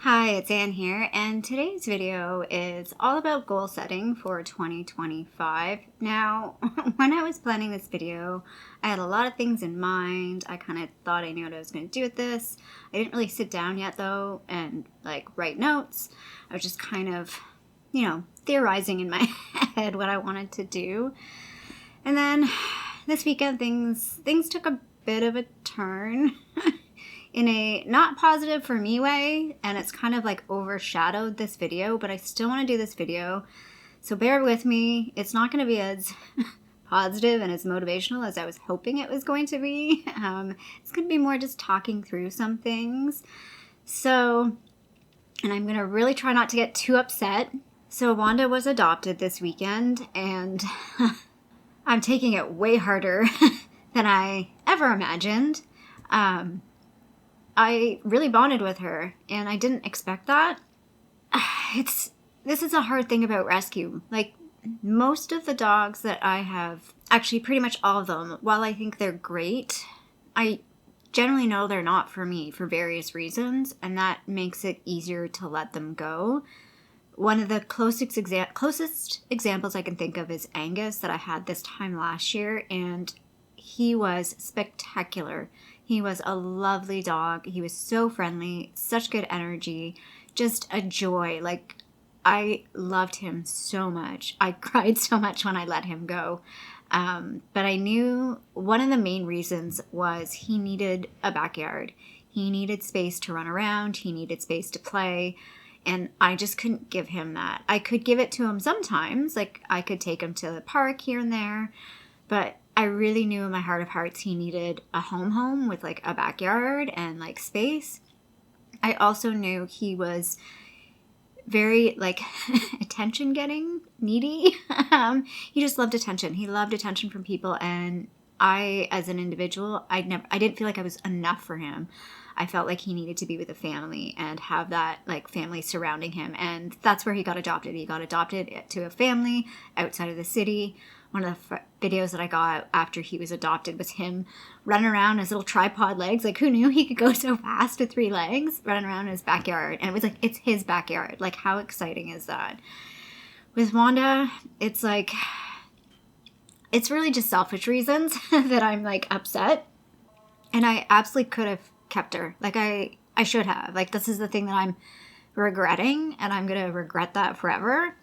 Hi, it's Anne here, and today's video is all about goal setting for 2025. Now, when I was planning this video, I had a lot of things in mind. I kind of thought I knew what I was going to do with this. I didn't really sit down yet, though, and write notes. I was just kind of, theorizing in my head what I wanted to do. And then this weekend, things took a bit of a turn. In a not positive for me way, and it's kind of overshadowed this video, but I still want to do this video, so bear with me. It's not going to be as positive and as motivational as I was hoping it was going to be. It's going to be more just talking through some things. So, and I'm going to really try not to get too upset. So Wanda was adopted this weekend, and I'm taking it way harder than I ever imagined. I really bonded with her, and I didn't expect that. This is a hard thing about rescue. Most of the dogs that I have, actually pretty much all of them, while I think they're great, I generally know they're not for me for various reasons, and that makes it easier to let them go. One of the closest examples I can think of is Angus that I had this time last year, and he was spectacular. He was a lovely dog. He was so friendly, such good energy, just a joy. I loved him so much. I cried so much when I let him go. But I knew one of the main reasons was he needed a backyard. He needed space to run around. He needed space to play. And I just couldn't give him that. I could give it to him sometimes. I could take him to the park here and there. But I really knew in my heart of hearts he needed a home with a backyard and space. I also knew he was very attention getting needy. He just loved attention. He loved attention from people, and I, as an individual, I didn't feel like I was enough for him. I felt like he needed to be with a family and have that family surrounding him, and that's where he got adopted. He got adopted to a family outside of the city. One of the videos that I got after he was adopted was him running around his little tripod legs. Who knew he could go so fast with 3 legs, running around his backyard? And it was it's his backyard. How exciting is that? With Wanda, it's it's really just selfish reasons that I'm upset. And I absolutely could have kept her. I should have. This is the thing that I'm regretting, and I'm going to regret that forever.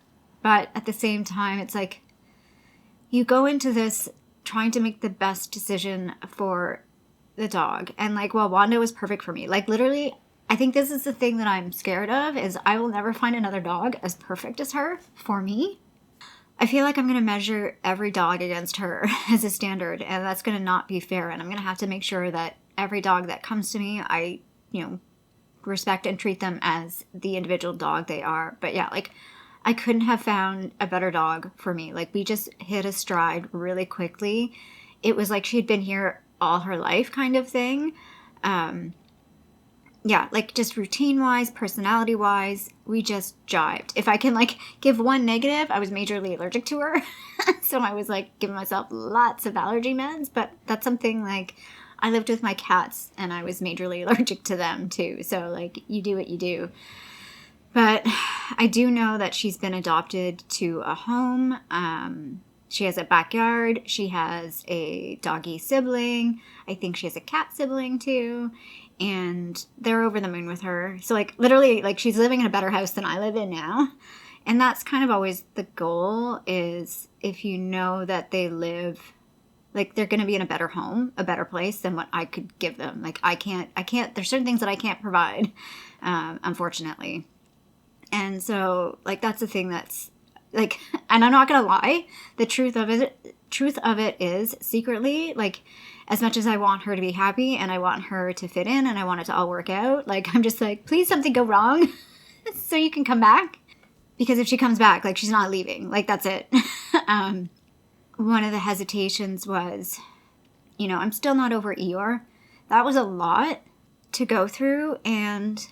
But at the same time, it's you go into this trying to make the best decision for the dog. And Wanda was perfect for me. Literally, I think this is the thing that I'm scared of, is I will never find another dog as perfect as her for me. I feel like I'm going to measure every dog against her as a standard, and that's going to not be fair. And I'm going to have to make sure that every dog that comes to me, I, respect and treat them as the individual dog they are. But yeah, I couldn't have found a better dog for me. We just hit a stride really quickly. It was she had been here all her life kind of thing. Just routine-wise, personality-wise, we just jived. If I can, give one negative, I was majorly allergic to her. So I was, giving myself lots of allergy meds. But that's something, I lived with my cats, and I was majorly allergic to them, too. So, you do what you do. But I do know that she's been adopted to a home. She has a backyard. She has a doggy sibling. I think she has a cat sibling too. And they're over the moon with her. So literally, she's living in a better house than I live in now. And that's kind of always the goal, is if you know that they live, they're going to be in a better home, a better place than what I could give them. I can't, there's certain things that I can't provide, unfortunately. And so, that's the thing that's, and I'm not going to lie, the truth of it is, secretly, as much as I want her to be happy, and I want her to fit in, and I want it to all work out, I'm just please something go wrong, so you can come back. Because if she comes back, she's not leaving. That's it. One of the hesitations was, I'm still not over Eeyore. That was a lot to go through, and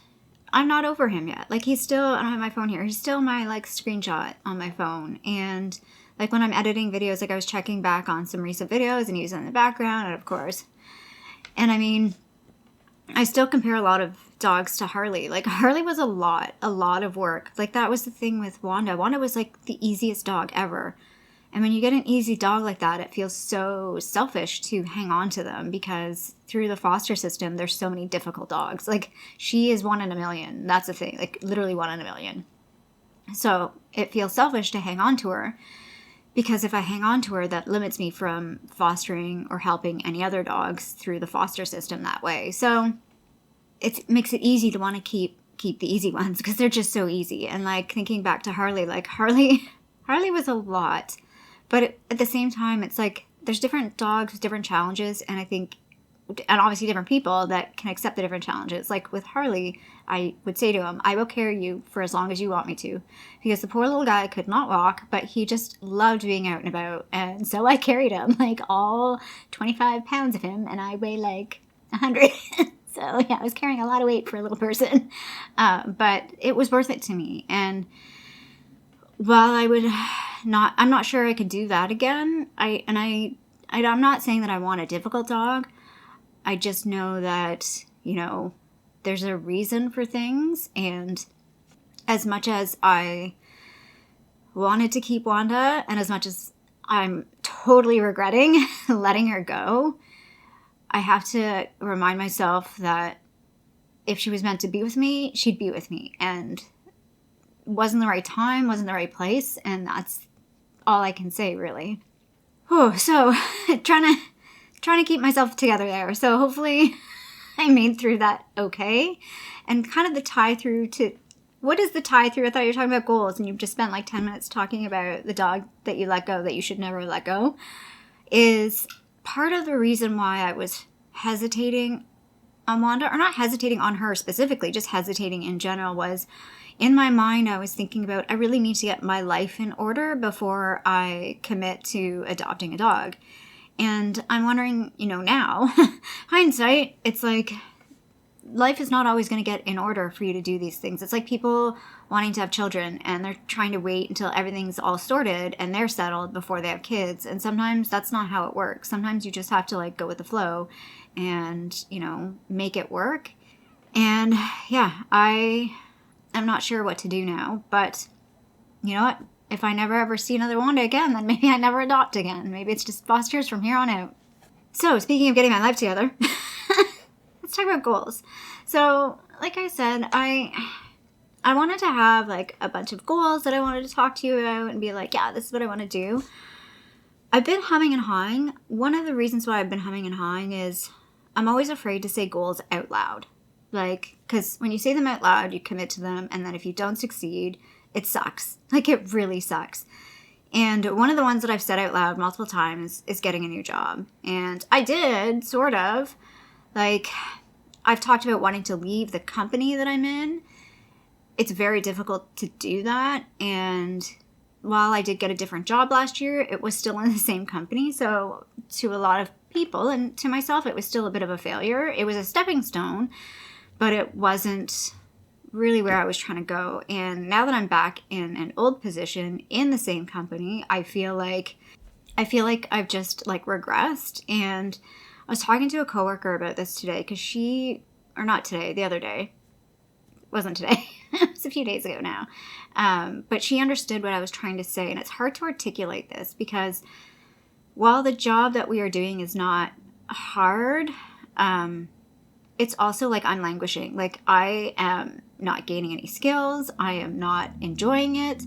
I'm not over him yet. He's still, I don't have my phone here, he's still my, screenshot on my phone. And, when I'm editing videos, I was checking back on some recent videos, and he was in the background, and of course. And I mean, I still compare a lot of dogs to Harley. Like, Harley was a lot of work. Like, that was the thing with Wanda. Wanda was like the easiest dog ever. And when you get an easy dog like that, it feels so selfish to hang on to them, because through the foster system, there's so many difficult dogs. Like, she is 1 in a million. That's the thing. Like, literally 1 in a million. So it feels selfish to hang on to her, because if I hang on to her, that limits me from fostering or helping any other dogs through the foster system that way. So it makes it easy to want to keep the easy ones, because they're just so easy. And like, thinking back to Harley, like Harley was a lot. But at the same time, it's like there's different dogs with different challenges, and I think, and obviously different people that can accept the different challenges. Like with Harley, I would say to him, I will carry you for as long as you want me to, because the poor little guy could not walk, but he just loved being out and about. And so I carried him, like all 25 pounds of him, and I weigh like 100. So yeah, I was carrying a lot of weight for a little person. But it was worth it to me. And while I'm not sure I could do that again. I'm not saying that I want a difficult dog. I just know that, there's a reason for things. And as much as I wanted to keep Wanda, and as much as I'm totally regretting letting her go, I have to remind myself that if she was meant to be with me, she'd be with me. And wasn't the right time, wasn't the right place, and that's all I can say, really. Oh, so trying to keep myself together there. So hopefully I made through that okay. And kind of the tie through to, what is the tie through? I thought you were talking about goals, and you've just spent like 10 minutes talking about the dog that you let go, that you should never let go, is part of the reason why I was hesitating on Wanda, or not hesitating on her specifically, just hesitating in general, was in my mind, I was thinking about, I really need to get my life in order before I commit to adopting a dog. And I'm wondering, now, hindsight, it's like, life is not always going to get in order for you to do these things. It's like people wanting to have children, and they're trying to wait until everything's all sorted and they're settled before they have kids. And sometimes that's not how it works. Sometimes you just have to like go with the flow and, make it work. And yeah, I'm not sure what to do now, but you know what? If I never ever see another Wanda again, then maybe I never adopt again. Maybe it's just fosters from here on out. So, speaking of getting my life together, let's talk about goals. So, like I said, I wanted to have like a bunch of goals that I wanted to talk to you about and be like, yeah, this is what I want to do. I've been humming and hawing. One of the reasons why I've been humming and hawing is I'm always afraid to say goals out loud. Like, because when you say them out loud, you commit to them, and then if you don't succeed, it sucks. Like, it really sucks. And one of the ones that I've said out loud multiple times is getting a new job. And I did, sort of. Like, I've talked about wanting to leave the company that I'm in. It's very difficult to do that. And while I did get a different job last year, it was still in the same company. So to a lot of people, and to myself, it was still a bit of a failure. It was a stepping stone, but it wasn't really where I was trying to go. And now that I'm back in an old position in the same company, I feel like I've just like regressed. And I was talking to a coworker about this today, because the other day. It wasn't today. It was a few days ago now. But she understood what I was trying to say. And it's hard to articulate this, because while the job that we are doing is not hard, it's also like I'm languishing. Like, I am not gaining any skills. I am not enjoying it.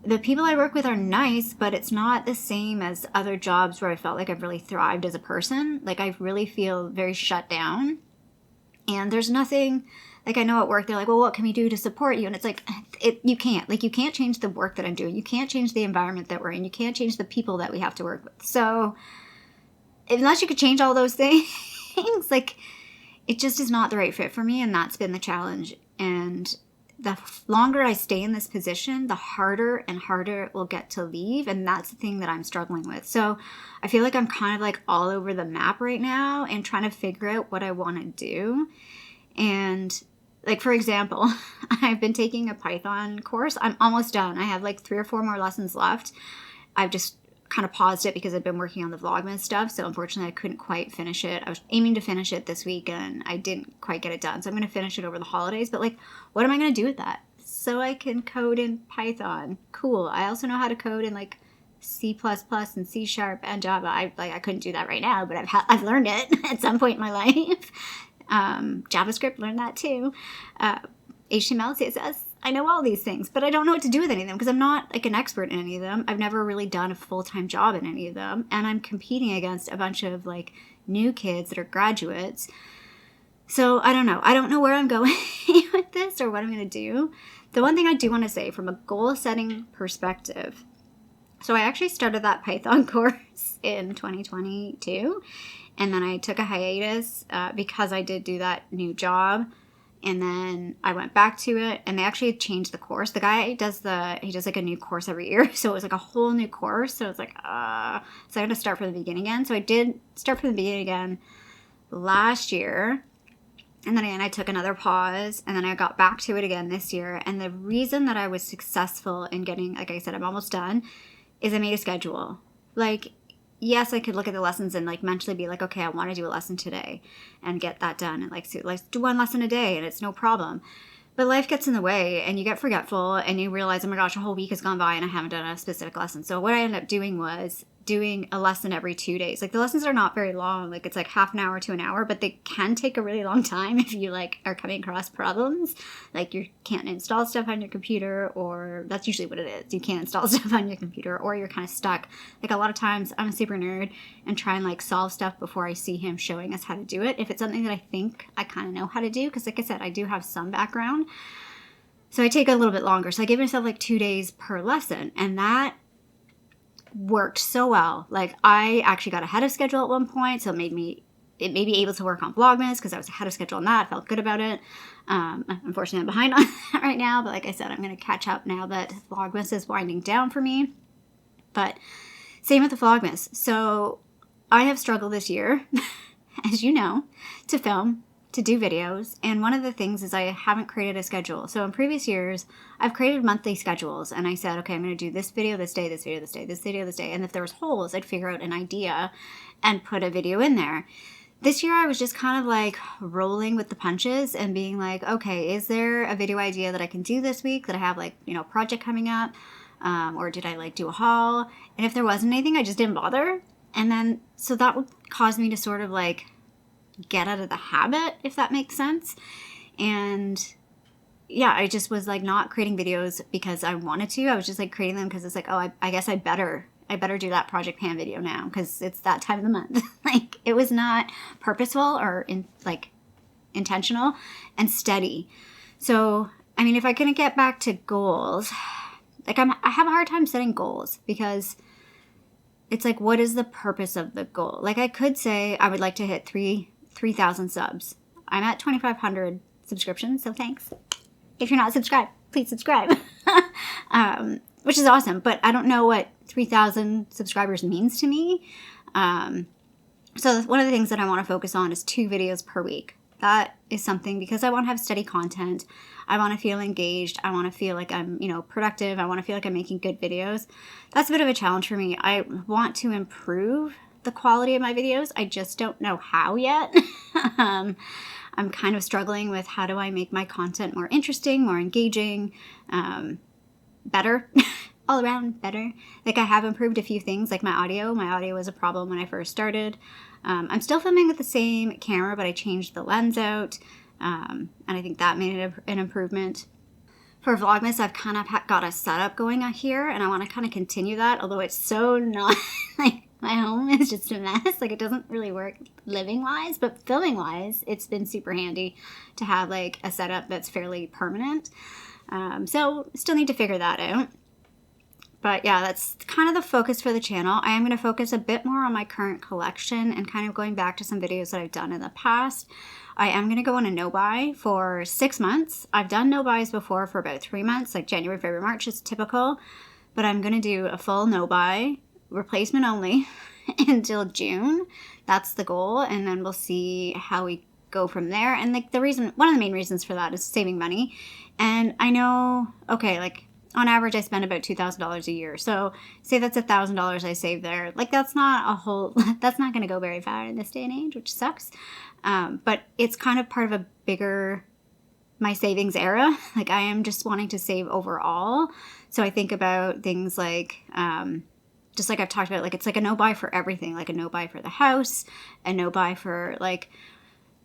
The people I work with are nice, but it's not the same as other jobs where I felt like I've really thrived as a person. Like, I really feel very shut down. And there's nothing, like, I know at work, they're like, well, what can we do to support you? And it's like, you can't. Like, you can't change the work that I'm doing. You can't change the environment that we're in. You can't change the people that we have to work with. So, unless you could change all those things, like, it just is not the right fit for me. And that's been the challenge. And the longer I stay in this position, the harder and harder it will get to leave. And that's the thing that I'm struggling with. So I feel like I'm kind of like all over the map right now and trying to figure out what I want to do. And like, for example, I've been taking a Python course. I'm almost done. I have like 3 or 4 more lessons left. I've just kind of paused it because I'd been working on the Vlogmas stuff. So unfortunately, I couldn't quite finish it. I was aiming to finish it this week and I didn't quite get it done. So I'm going to finish it over the holidays. But like, what am I going to do with that? So I can code in Python. Cool. I also know how to code in like C++ and C# and Java. I couldn't do that right now, but I've learned it at some point in my life. JavaScript, learned that too. HTML, CSS. I know all these things, but I don't know what to do with any of them because I'm not like an expert in any of them. I've never really done a full-time job in any of them. And I'm competing against a bunch of like new kids that are graduates. So I don't know. I don't know where I'm going with this or what I'm going to do. The one thing I do want to say from a goal setting perspective. So I actually started that Python course in 2022. And then I took a hiatus because I did do that new job. And then I went back to it and they actually changed the course. The guy does like a new course every year. So it was like a whole new course. So it's like, so I had to start from the beginning again. So I did start from the beginning again last year. And then again, I took another pause and then I got back to it again this year. And the reason that I was successful in getting, like I said, I'm almost done, is I made a schedule. Like, yes, I could look at the lessons and like mentally be like, okay, I want to do a lesson today and get that done. And like, so let's do one lesson a day and it's no problem. But life gets in the way and you get forgetful and you realize, oh my gosh, a whole week has gone by and I haven't done a specific lesson. So what I ended up doing was doing a lesson every 2 days. Like the lessons are not very long. Like it's like half an hour to an hour, but they can take a really long time if you like are coming across problems. Like you can't install stuff on your computer, or that's usually what it is. You can't install stuff on your computer or you're kind of stuck. Like a lot of times I'm a super nerd and try and like solve stuff before I see him showing us how to do it. If it's something that I think I kind of know how to do, because like I said, I do have some background. So I take a little bit longer. So I give myself like 2 days per lesson, and that worked so well. Like I actually got ahead of schedule at one point, so it made me able to work on Vlogmas because I was ahead of schedule on that. I felt good about it. Unfortunately, I'm behind on that right now, but like I said, I'm going to catch up now that Vlogmas is winding down for me. But same with the Vlogmas. So I have struggled this year, as you know, to film, to do videos, and one of the things is I haven't created a schedule. So in previous years, I've created monthly schedules, and I said, okay, I'm going to do this video this day, this video this day, this video this day, and if there was holes, I'd figure out an idea and put a video in there. This year, I was just kind of like rolling with the punches and being like, okay, is there a video idea that I can do this week that I have like, you know, project coming up, or did I like do a haul? And if there wasn't anything, I just didn't bother. And then, so that would cause me to sort of like get out of the habit, if that makes sense. And yeah, I just was like not creating videos because I wanted to. I was just like creating them because it's like, oh, I guess I better do that Project Pan video now because it's that time of the month. Like it was not purposeful or intentional and steady. So, I mean, if I couldn't get back to goals, like I have a hard time setting goals because it's like, what is the purpose of the goal? Like I could say I would like to hit 3,000 subs. I'm at 2,500 subscriptions, so thanks. If you're not subscribed, please subscribe. Which is awesome, but I don't know what 3,000 subscribers means to me. So one of the things that I want to focus on is 2 videos per week. That is something because I want to have steady content. I want to feel engaged. I want to feel like I'm, you know, productive. I want to feel like I'm making good videos. That's a bit of a challenge for me. I want to improve the quality of my videos. I just don't know how yet. I'm kind of struggling with how do I make my content more interesting, more engaging, better, all around better. Like I have improved a few things, like my audio. My audio was a problem when I first started. I'm still filming with the same camera, but I changed the lens out, and I think that made it an improvement. For Vlogmas, I've kind of got a setup going on here, and I want to kind of continue that, although it's so not, like, my home is just a mess. Like, it doesn't really work living-wise, but filming-wise, it's been super handy to have, like, a setup that's fairly permanent. So, still need to figure that out. But yeah, that's kind of the focus for the channel. I am going to focus a bit more on my current collection and kind of going back to some videos that I've done in the past. I am going to go on a no-buy for 6 months. I've done no-buys before for about 3 months, like January, February, March is typical. But I'm going to do a full no-buy, replacement only, until June. That's the goal. And then we'll see how we go from there. And like one of the main reasons for that is saving money. And I know, okay, like, on average, I spend about $2,000 a year. So say that's $1,000 I save there. Like that's not going to go very far in this day and age, which sucks. But it's kind of part of a bigger, my savings era. Like I am just wanting to save overall. So I think about things like, just like I've talked about, like it's like a no buy for everything, like a no buy for the house, a no buy for like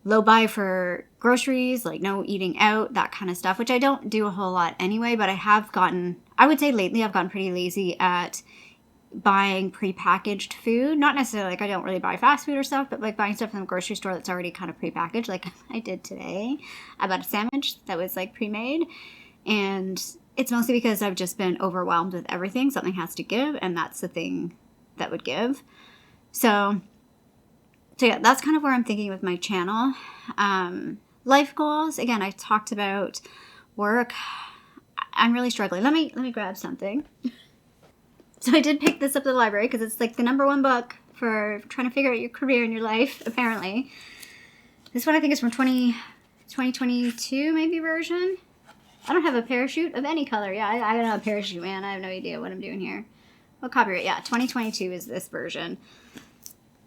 low buy for groceries, like no eating out, that kind of stuff, which I don't do a whole lot anyway, but I would say lately I've gotten pretty lazy at buying prepackaged food. Not necessarily like I don't really buy fast food or stuff, but like buying stuff from the grocery store that's already kind of prepackaged. Like I did today. I bought a sandwich that was like pre-made, and it's mostly because I've just been overwhelmed with everything. Something has to give, and that's the thing that would give. So yeah, that's kind of where I'm thinking with my channel. Life goals, again, I talked about work. I'm really struggling. Let me grab something. So I did pick this up at the library because it's like the #1 book for trying to figure out your career and your life, apparently. This one I think is from 2022 maybe version. I don't have a parachute of any color. Yeah, I don't have a parachute, man. I have no idea what I'm doing here. What copyright? Yeah, 2022 is this version.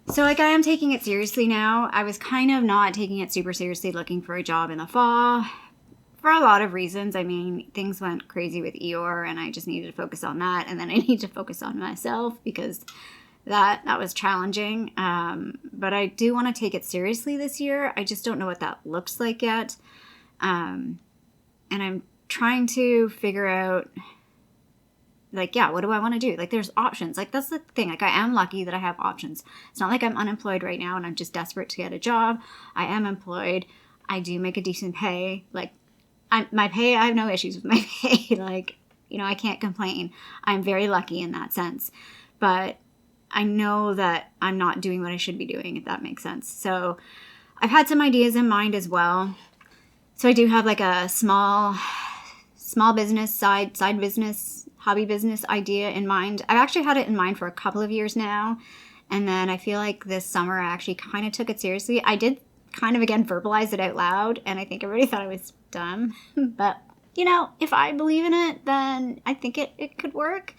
So, like, I am taking it seriously now. I was kind of not taking it super seriously looking for a job in the fall for a lot of reasons. I mean, things went crazy with Eeyore, and I just needed to focus on that. And then I need to focus on myself because that was challenging. But I do want to take it seriously this year. I just don't know what that looks like yet. And I'm trying to figure out, like, yeah, what do I want to do? Like, there's options. Like, that's the thing. Like, I am lucky that I have options. It's not like I'm unemployed right now and I'm just desperate to get a job. I am employed. I do make a decent pay. Like, my pay, I have no issues with my pay. Like, you know, I can't complain. I'm very lucky in that sense. But I know that I'm not doing what I should be doing, if that makes sense. So I've had some ideas in mind as well. So I do have like a small business, side business, hobby business idea in mind. I've actually had it in mind for a couple of years now. And then I feel like this summer I actually kind of took it seriously. I did kind of, again, verbalize it out loud. And I think everybody thought I was dumb. But, you know, if I believe in it, then I think it could work.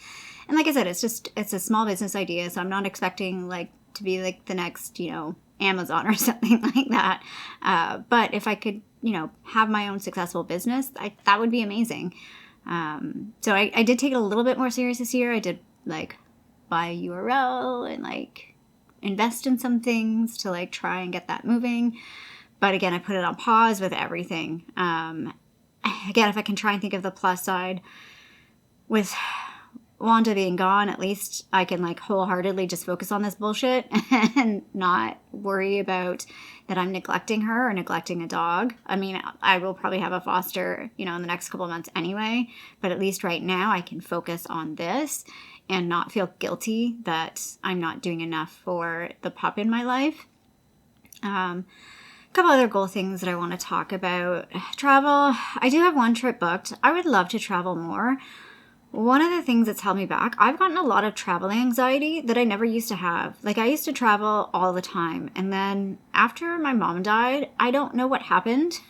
And like I said, it's a small business idea. So I'm not expecting like to be like the next, you know, Amazon or something like that. But if I could, you know, have my own successful business, that would be amazing. So I did take it a little bit more serious this year. I did like buy a URL and like invest in some things to like try and get that moving. But again, I put it on pause with everything. Again, if I can try and think of the plus side with Wanda being gone, at least I can like wholeheartedly just focus on this bullshit and not worry about that I'm neglecting her or neglecting a dog. I mean, I will probably have a foster, you know, in the next couple of months anyway, but at least right now I can focus on this and not feel guilty that I'm not doing enough for the pup in my life. A couple other goal things that I want to talk about. Travel. I do have one trip booked. I would love to travel more. One of the things that's held me back, I've gotten a lot of travel anxiety that I never used to have. Like, I used to travel all the time. And then after my mom died, I don't know what happened,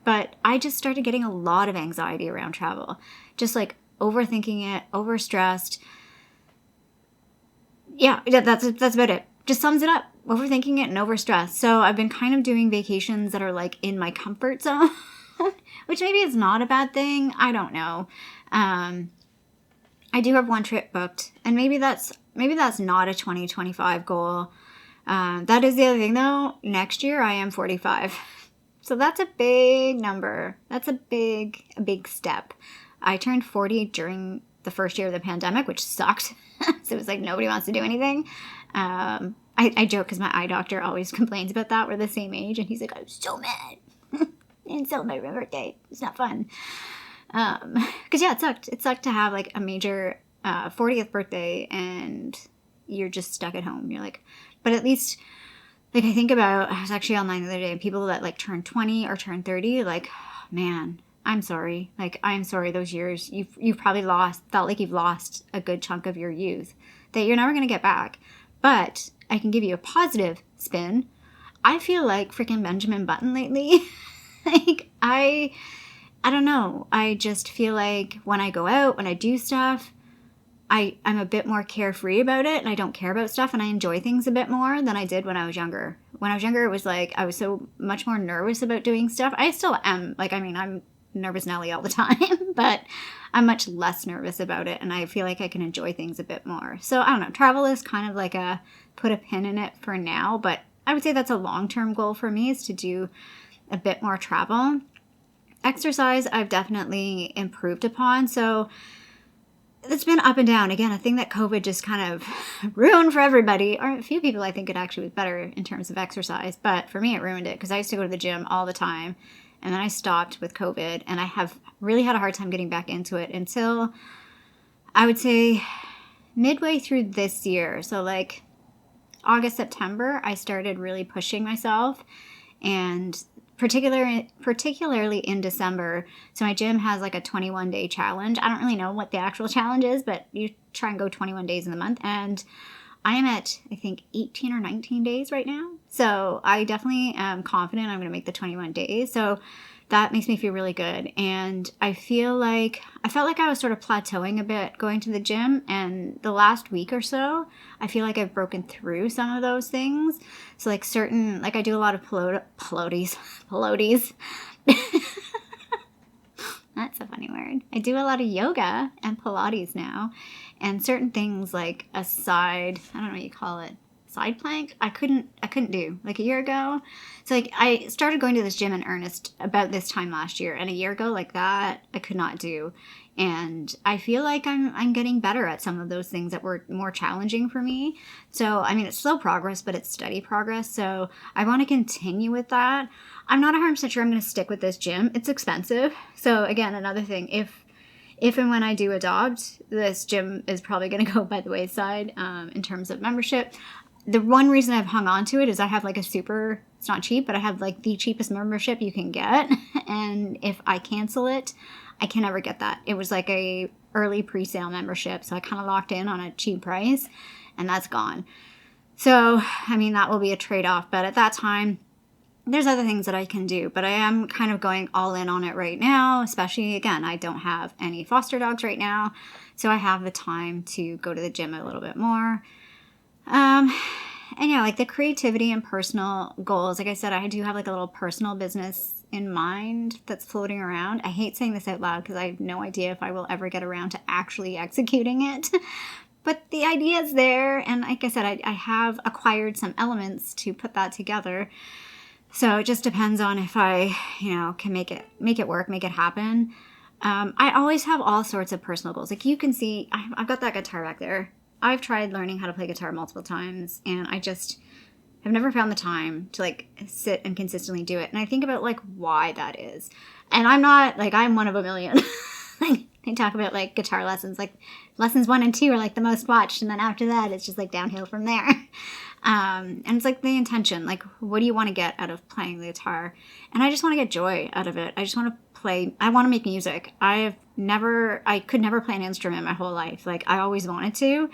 but I just started getting a lot of anxiety around travel. Just like overthinking it, overstressed. Yeah, that's about it. Just sums it up. Overthinking it and overstressed. So I've been kind of doing vacations that are like in my comfort zone, which maybe is not a bad thing. I don't know. I do have one trip booked, and maybe that's not a 2025 goal. That is the other thing though. Next year I am 45. So that's a big number. That's a big step. I turned 40 during the first year of the pandemic, which sucked. So it was like nobody wants to do anything. I joke because my eye doctor always complains about that. We're the same age, and he's like, I'm so mad. And celebrate my birthday. It's not fun. Because yeah, it sucked. It sucked to have like a major 40th birthday and you're just stuck at home. You're like, but at least, like, I think about, I was actually online the other day, and people that like turn 20 or turn 30, like, man, I'm sorry. Like, I'm sorry, those years you've probably felt like you've lost a good chunk of your youth that you're never going to get back. But I can give you a positive spin. I feel like freaking Benjamin Button lately. Like, I don't know. I just feel like when I go out, when I do stuff, I'm a bit more carefree about it, and I don't care about stuff, and I enjoy things a bit more than I did when I was younger. When I was younger, it was like I was so much more nervous about doing stuff. I still am. Like, I mean, I'm nervous Nelly all the time, but I'm much less nervous about it, and I feel like I can enjoy things a bit more. So, I don't know. Travel is kind of like a put a pin in it for now, but I would say that's a long-term goal for me, is to do a bit more travel. Exercise, I've definitely improved upon. So, it's been up and down. Again, a thing that COVID just kind of ruined for everybody, or a few people I think it actually was better in terms of exercise, but for me it ruined it because I used to go to the gym all the time, and then I stopped with COVID, and I have really had a hard time getting back into it until I would say midway through this year. So like August, September, I started really pushing myself, and particularly in December. So my gym has like a 21-day challenge. I don't really know what the actual challenge is, but you try and go 21 days in the month. And I am at, I think, 18 or 19 days right now. So I definitely am confident I'm going to make the 21 days. So that makes me feel really good. And I felt like I was sort of plateauing a bit going to the gym. And the last week or so, I feel like I've broken through some of those things. So like I do a lot of Pilates. That's a funny word. I do a lot of yoga and Pilates now. And certain things like I don't know what you call it, side plank, I couldn't do like a year ago. So like I started going to this gym in earnest about this time last year, and a year ago like that I could not do. And I feel like I'm getting better at some of those things that were more challenging for me. So I mean, it's slow progress, but it's steady progress. So I want to continue with that. I'm not 100% sure I'm going to stick with this gym. It's expensive. So again, another thing, if and when I do adopt, this gym is probably going to go by the wayside in terms of membership. The one reason I've hung on to it is I have like it's not cheap, but I have like the cheapest membership you can get. And if I cancel it, I can never get that. It was like a early pre-sale membership. So I kind of locked in on a cheap price, and that's gone. So, I mean, that will be a trade-off. But at that time, there's other things that I can do. But I am kind of going all in on it right now. Especially, again, I don't have any foster dogs right now. So I have the time to go to the gym a little bit more. And yeah, like the creativity and personal goals, like I said, I do have like a little personal business in mind that's floating around. I hate saying this out loud because I have no idea if I will ever get around to actually executing it. But the idea is there, and like I said, I have acquired some elements to put that together. So it just depends on if I, can make it work, make it happen. I always have all sorts of personal goals. Like you can see, I've got that guitar back there. I've tried learning how to play guitar multiple times, and I just have never found the time to like sit and consistently do it. And I think about like why that is. And I'm not like, I'm one of a million. Like they talk about like guitar lessons, like lessons 1 and 2 are like the most watched. And then after that, it's just like downhill from there. And it's like the intention, like what do you want to get out of playing the guitar? And I just want to get joy out of it. I just want to play. I want to make music. I could never play an instrument my whole life. Like I always wanted to.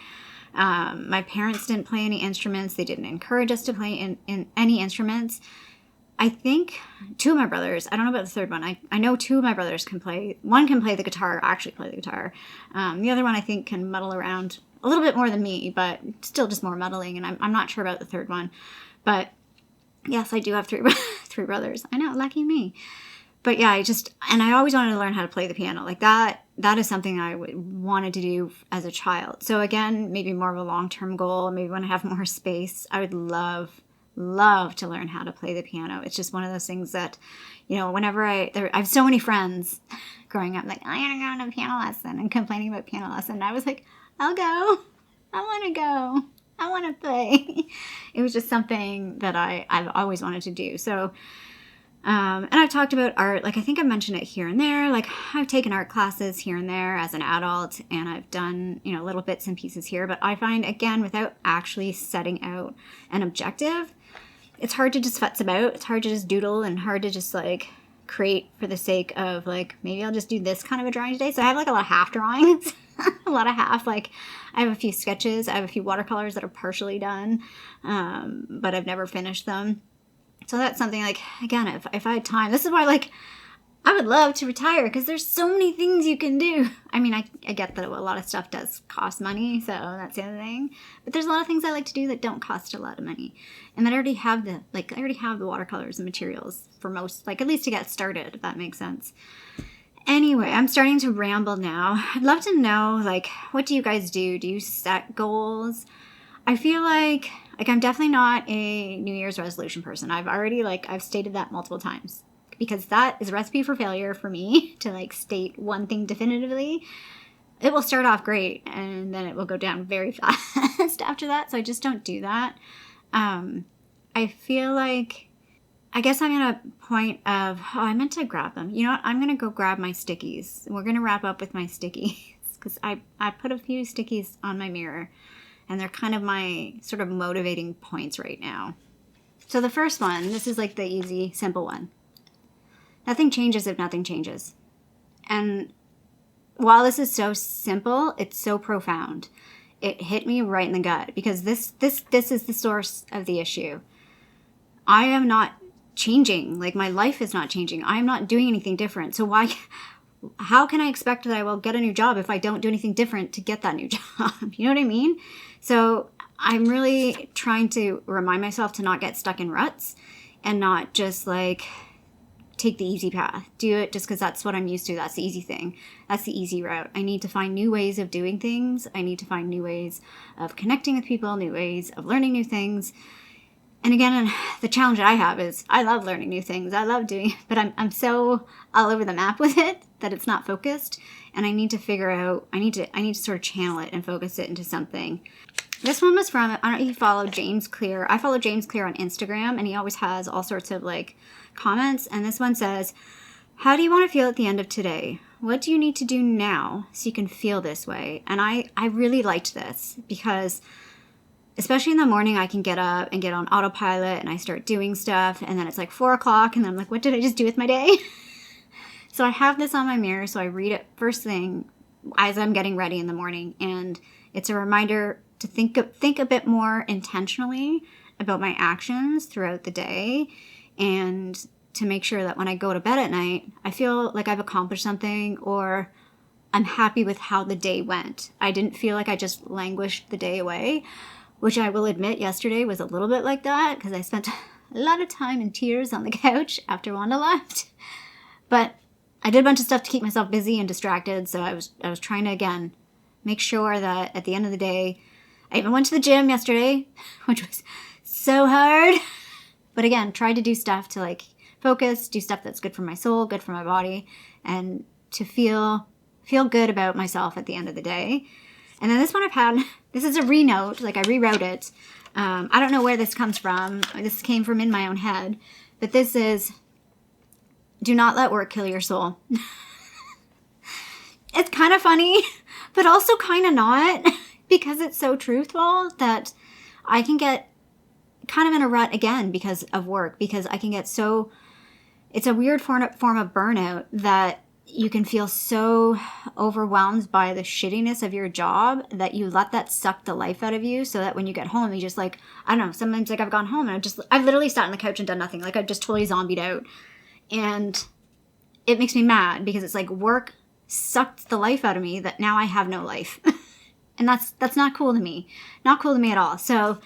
My parents didn't play any instruments. They didn't encourage us to play in any instruments. I think 2 of my brothers, I don't know about the third one. I know 2 of my brothers can play. One can play the guitar, actually play the guitar. The other one I think can muddle around a little bit more than me, but still just more muddling. And I'm not sure about the third one. But yes, I do have 3 brothers. I know, lucky me. But yeah, I always wanted to learn how to play the piano. Like that is something I wanted to do as a child. So again, maybe more of a long-term goal. Maybe when I have more space, I would love to learn how to play the piano. It's just one of those things that, whenever I have so many friends growing up, like, I want to go on a piano lesson and complaining about piano lesson. And I was like, I'll go. I want to go. I want to play. It was just something that I've always wanted to do. So, and I've talked about art, like I think I've mentioned it here and there, like I've taken art classes here and there as an adult, and I've done, little bits and pieces here, but I find, again, without actually setting out an objective, it's hard to just futz about, it's hard to just doodle, and hard to just like create for the sake of like, maybe I'll just do this kind of a drawing today. So I have like a lot of half drawings, a lot of half, like I have a few sketches, I have a few watercolors that are partially done, but I've never finished them. So that's something like, again, if I had time, this is why like I would love to retire because there's so many things you can do. I mean, I get that a lot of stuff does cost money, so that's the other thing. But there's a lot of things I like to do that don't cost a lot of money. And that I already have the watercolors and materials for most, like at least to get started, if that makes sense. Anyway, I'm starting to ramble now. I'd love to know, like, what do you guys do? Do you set goals? I feel like I'm definitely not a New Year's resolution person. I've stated that multiple times. Because that is a recipe for failure for me to like state one thing definitively. It will start off great and then it will go down very fast after that. So I just don't do that. I feel like, I guess I'm at a point of, I meant to grab them. You know what? I'm going to go grab my stickies. We're going to wrap up with my stickies because I put a few stickies on my mirror and they're kind of my sort of motivating points right now. So the first one, this is like the easy, simple one. Nothing changes if nothing changes. And while this is so simple, it's so profound. It hit me right in the gut because this is the source of the issue. I am not changing. Like my life is not changing. I am not doing anything different. So how can I expect that I will get a new job if I don't do anything different to get that new job? You know what I mean? So I'm really trying to remind myself to not get stuck in ruts and not just like take the easy path. Do it just because that's what I'm used to. That's the easy thing. That's the easy route. I need to find new ways of doing things. I need to find new ways of connecting with people, new ways of learning new things. And again, the challenge that I have is I love learning new things. I love doing it, but I'm so all over the map with it that it's not focused. And I need to figure out, I need to sort of channel it and focus it into something. This one was from, I don't know if you follow James Clear. I follow James Clear on Instagram and he always has all sorts of like comments. And this one says, how do you want to feel at the end of today? What do you need to do now so you can feel this way? And I really liked this because especially in the morning, I can get up and get on autopilot and I start doing stuff. And then it's like 4 o'clock and then I'm like, what did I just do with my day? So I have this on my mirror. So I read it first thing as I'm getting ready in the morning. And it's a reminder to think a bit more intentionally about my actions throughout the day and to make sure that when I go to bed at night, I feel like I've accomplished something or I'm happy with how the day went. I didn't feel like I just languished the day away, which I will admit yesterday was a little bit like that because I spent a lot of time in tears on the couch after Wanda left. But I did a bunch of stuff to keep myself busy and distracted, so I was trying to, again, make sure that at the end of the day, I even went to the gym yesterday, which was so hard. But again, tried to do stuff to like focus, do stuff that's good for my soul, good for my body, and to feel good about myself at the end of the day. And then this one I've had, this is a renote, like I rewrote it. I don't know where this comes from. This came from in my own head. But this is, do not let work kill your soul. It's kind of funny, but also kind of not. Because it's so truthful that I can get kind of in a rut again because of work. Because I can get so, it's a weird form of burnout that you can feel so overwhelmed by the shittiness of your job that you let that suck the life out of you so that when you get home, you just like, I don't know, sometimes like I've gone home and I've literally sat on the couch and done nothing. Like I've just totally zombied out. And it makes me mad because it's like work sucked the life out of me that now I have no life. And that's not cool to me. Not cool to me at all. So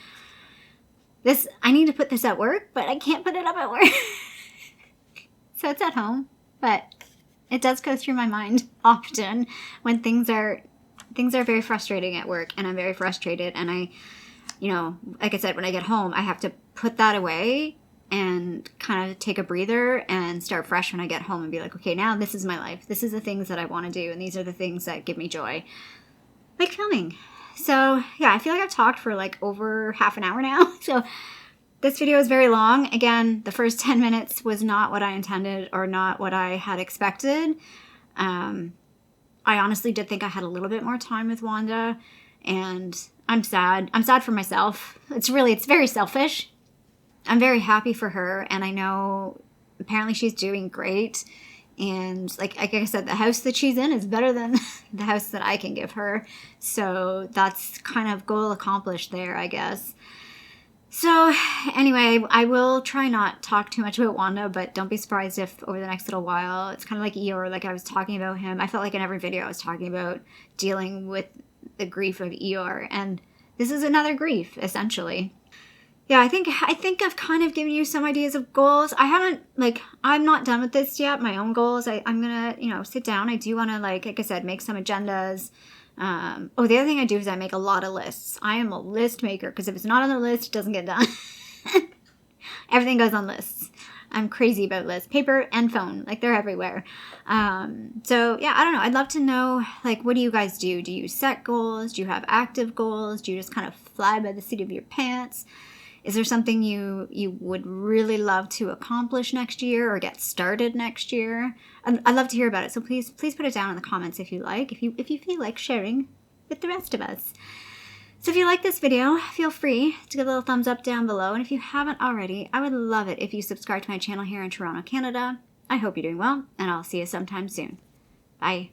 I need to put this at work, but I can't put it up at work. So it's at home, but it does go through my mind often when things are very frustrating at work and I'm very frustrated and I, you know, like I said, when I get home, I have to put that away and kind of take a breather and start fresh when I get home and be like, okay, now this is my life. This is the things that I want to do. And these are the things that give me joy. Like filming. So yeah, I feel like I've talked for like over half an hour now. So this video is very long. Again, the first 10 minutes was not what I intended or not what I had expected. I honestly did think I had a little bit more time with Wanda and I'm sad. I'm sad for myself. It's very selfish. I'm very happy for her and I know apparently she's doing great. And like I said, the house that she's in is better than the house that I can give her. So that's kind of goal accomplished there, I guess. So anyway, I will try not talk too much about Wanda, but don't be surprised if over the next little while, it's kind of like Eeyore, like I was talking about him. I felt like in every video I was talking about dealing with the grief of Eeyore, and this is another grief, essentially. Yeah, I think I've kind of given you some ideas of goals. I'm not done with this yet, my own goals. I'm gonna, sit down. I do want to, like I said, make some agendas. The other thing I do is I make a lot of lists. I am a list maker, because if it's not on the list, it doesn't get done. Everything goes on lists. I'm crazy about lists. Paper and phone. Like, they're everywhere. So, yeah, I don't know. I'd love to know, like, what do you guys do? Do you set goals? Do you have active goals? Do you just kind of fly by the seat of your pants? Is there something you would really love to accomplish next year or get started next year? I'd love to hear about it. So please put it down in the comments if you like, if you feel like sharing with the rest of us. So if you like this video, feel free to give a little thumbs up down below. And if you haven't already, I would love it if you subscribe to my channel here in Toronto, Canada. I hope you're doing well, and I'll see you sometime soon. Bye.